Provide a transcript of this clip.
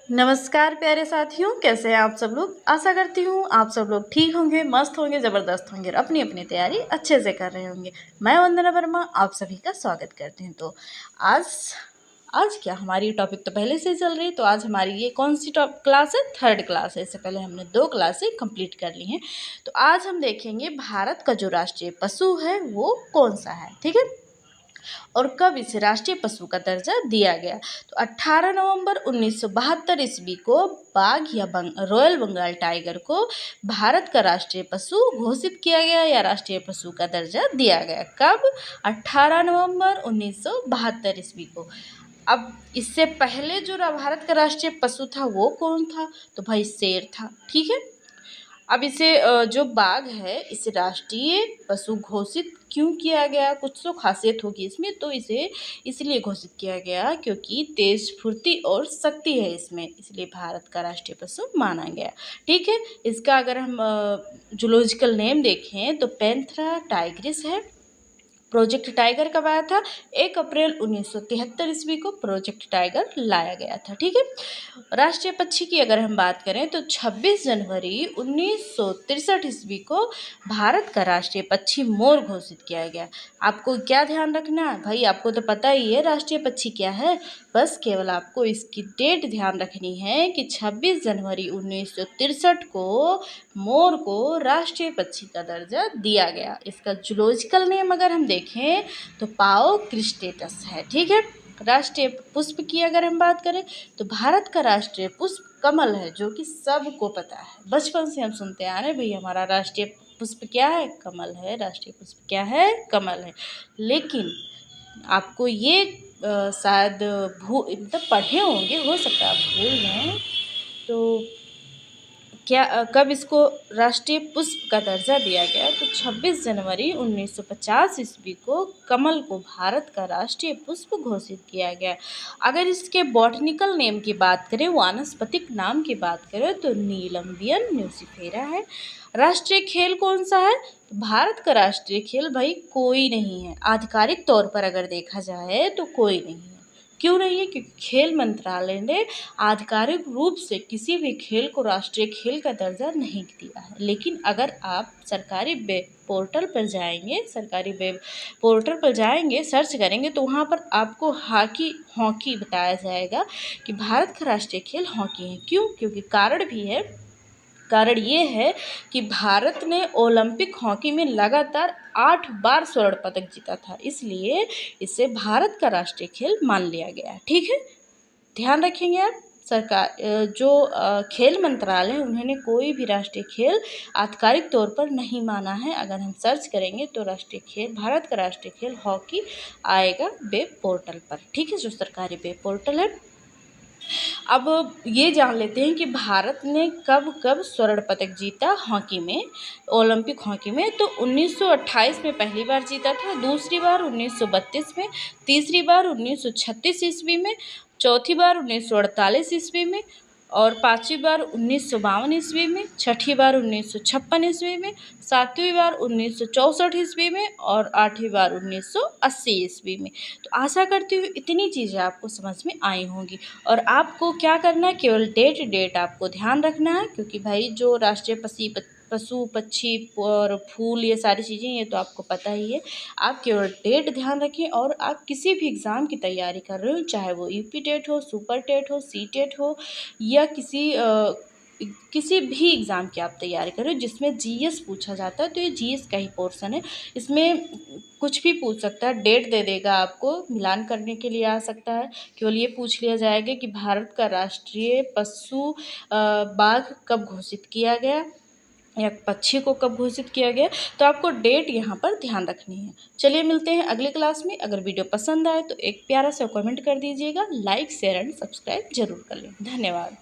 नमस्कार प्यारे साथियों, कैसे हैं आप सब लोग। आशा करती हूँ आप सब लोग ठीक होंगे, मस्त होंगे, ज़बरदस्त होंगे और अपनी अपनी तैयारी अच्छे से कर रहे होंगे। मैं वंदना वर्मा आप सभी का स्वागत करती हूँ। तो आज आज क्या हमारी टॉपिक तो पहले से ही चल रही है। तो आज हमारी ये कौन सी क्लास है? 3rd क्लास है। इससे पहले हमने 2 क्लासें कंप्लीट कर ली हैं। तो आज हम देखेंगे भारत का जो राष्ट्रीय पशु है वो कौन सा है, ठीक है, और कब इसे राष्ट्रीय पशु का दर्जा दिया गया। तो 18 नवंबर 1972 ईस्वी को बाघ या रॉयल बंगाल टाइगर को भारत का राष्ट्रीय पशु घोषित किया गया या राष्ट्रीय पशु का दर्जा दिया गया। कब? 18 नवंबर 1972 ईस्वी को। अब इससे पहले जो भारत का राष्ट्रीय पशु था वो कौन था? तो भाई शेर था, ठीक है। अब इसे जो बाघ है इसे राष्ट्रीय पशु घोषित क्यों किया गया? कुछ तो खासियत होगी इसमें, तो इसे इसलिए घोषित किया गया क्योंकि तेज फुर्ती और शक्ति है इसमें, इसलिए भारत का राष्ट्रीय पशु माना गया, ठीक है। इसका अगर हम जूलॉजिकल नेम देखें तो पैंथेरा टाइग्रिस है। प्रोजेक्ट टाइगर कब आया था? 1 अप्रैल 1973 ईस्वी को प्रोजेक्ट टाइगर लाया गया था, ठीक है। राष्ट्रीय पक्षी की अगर हम बात करें तो 26 जनवरी 1963 ईस्वी को भारत का राष्ट्रीय पक्षी मोर घोषित किया गया। आपको क्या ध्यान रखना है भाई? आपको तो पता ही है राष्ट्रीय पक्षी क्या है, बस केवल आपको इसकी डेट ध्यान रखनी है कि 26 जनवरी 1963 को मोर को राष्ट्रीय पक्षी का दर्जा दिया गया। इसका जूलॉजिकल नेम अगर हम देखें तो पाओ क्रिस्टेटस है, ठीक है। राष्ट्रीय पुष्प की अगर हम बात करें तो भारत का राष्ट्रीय पुष्प कमल है, जो कि सबको पता है, बचपन से हम सुनते आ रहे हैं भाई हमारा राष्ट्रीय पुष्प क्या है? कमल है। राष्ट्रीय पुष्प क्या है? कमल है। लेकिन आपको ये शायद मतलब पढ़े होंगे, हो सकता है आप भूल जाएं, तो क्या कब इसको राष्ट्रीय पुष्प का दर्जा दिया गया? तो 26 जनवरी 1950 ईस्वी को कमल को भारत का राष्ट्रीय पुष्प घोषित किया गया। अगर इसके बॉटनिकल नेम की बात करें, वानस्पतिक नाम की बात करें तो नीलम्बियम न्यूसिफेरा है। राष्ट्रीय खेल कौन सा है? तो भारत का राष्ट्रीय खेल भाई कोई नहीं है। आधिकारिक तौर पर अगर देखा जाए तो कोई नहीं है। क्यों नहीं है? क्योंकि खेल मंत्रालय ने आधिकारिक रूप से किसी भी खेल को राष्ट्रीय खेल का दर्जा नहीं दिया है। लेकिन अगर आप सरकारी वेब पोर्टल पर जाएंगे, सर्च करेंगे तो वहाँ पर आपको हॉकी बताया जाएगा कि भारत का राष्ट्रीय खेल हॉकी है। क्यों? क्योंकि कारण ये है कि भारत ने ओलंपिक हॉकी में लगातार 8 बार स्वर्ण पदक जीता था, इसलिए इसे भारत का राष्ट्रीय खेल मान लिया गया, ठीक है। ध्यान रखेंगे आप। सरकार जो खेल मंत्रालय उन्होंने कोई भी राष्ट्रीय खेल आधिकारिक तौर पर नहीं माना है। अगर हम सर्च करेंगे तो राष्ट्रीय खेल, भारत का राष्ट्रीय खेल हॉकी आएगा वेब पोर्टल पर, ठीक है, जो सरकारी वेब पोर्टल है। अब ये जान लेते हैं कि भारत ने कब कब स्वर्ण पदक जीता हॉकी में, ओलंपिक हॉकी में। तो 1928 में पहली बार जीता था, दूसरी बार 1932 में, तीसरी बार 1936 ईस्वी में, चौथी बार 1948 ईस्वी में और 5वीं बार 1952 ईस्वी में, छठी बार 1956 ईस्वी में, 7वीं बार 1964 ईस्वी में और 8वीं बार 1980 ईस्वी में। तो आशा करती हूँ इतनी चीज़ें आपको समझ में आई होंगी। और आपको क्या करना है, केवल डेट आपको ध्यान रखना है, क्योंकि भाई जो राष्ट्रीय पशु पक्षी और फूल ये सारी चीज़ें ये तो आपको पता ही है। आप केवल डेट ध्यान रखें और आप किसी भी एग्ज़ाम की तैयारी कर रहे हो, चाहे वो यूपी टेट हो, सुपर टेट हो, सी टेट हो या किसी भी एग्ज़ाम की आप तैयारी कर रहे हो जिसमें जीएस पूछा जाता है, तो ये जीएस का ही पोर्शन है। इसमें कुछ भी पूछ सकता है, डेट दे देगा, आपको मिलान करने के लिए आ सकता है। केवल ये पूछ लिया जाएगा कि भारत का राष्ट्रीय पशु बाघ कब घोषित किया गया या पक्षी को कब घोषित किया गया। तो आपको डेट यहाँ पर ध्यान रखनी है। चलिए मिलते हैं अगले क्लास में। अगर वीडियो पसंद आए तो एक प्यारा सा कमेंट कर दीजिएगा, लाइक शेयर एंड सब्सक्राइब जरूर कर लें। धन्यवाद।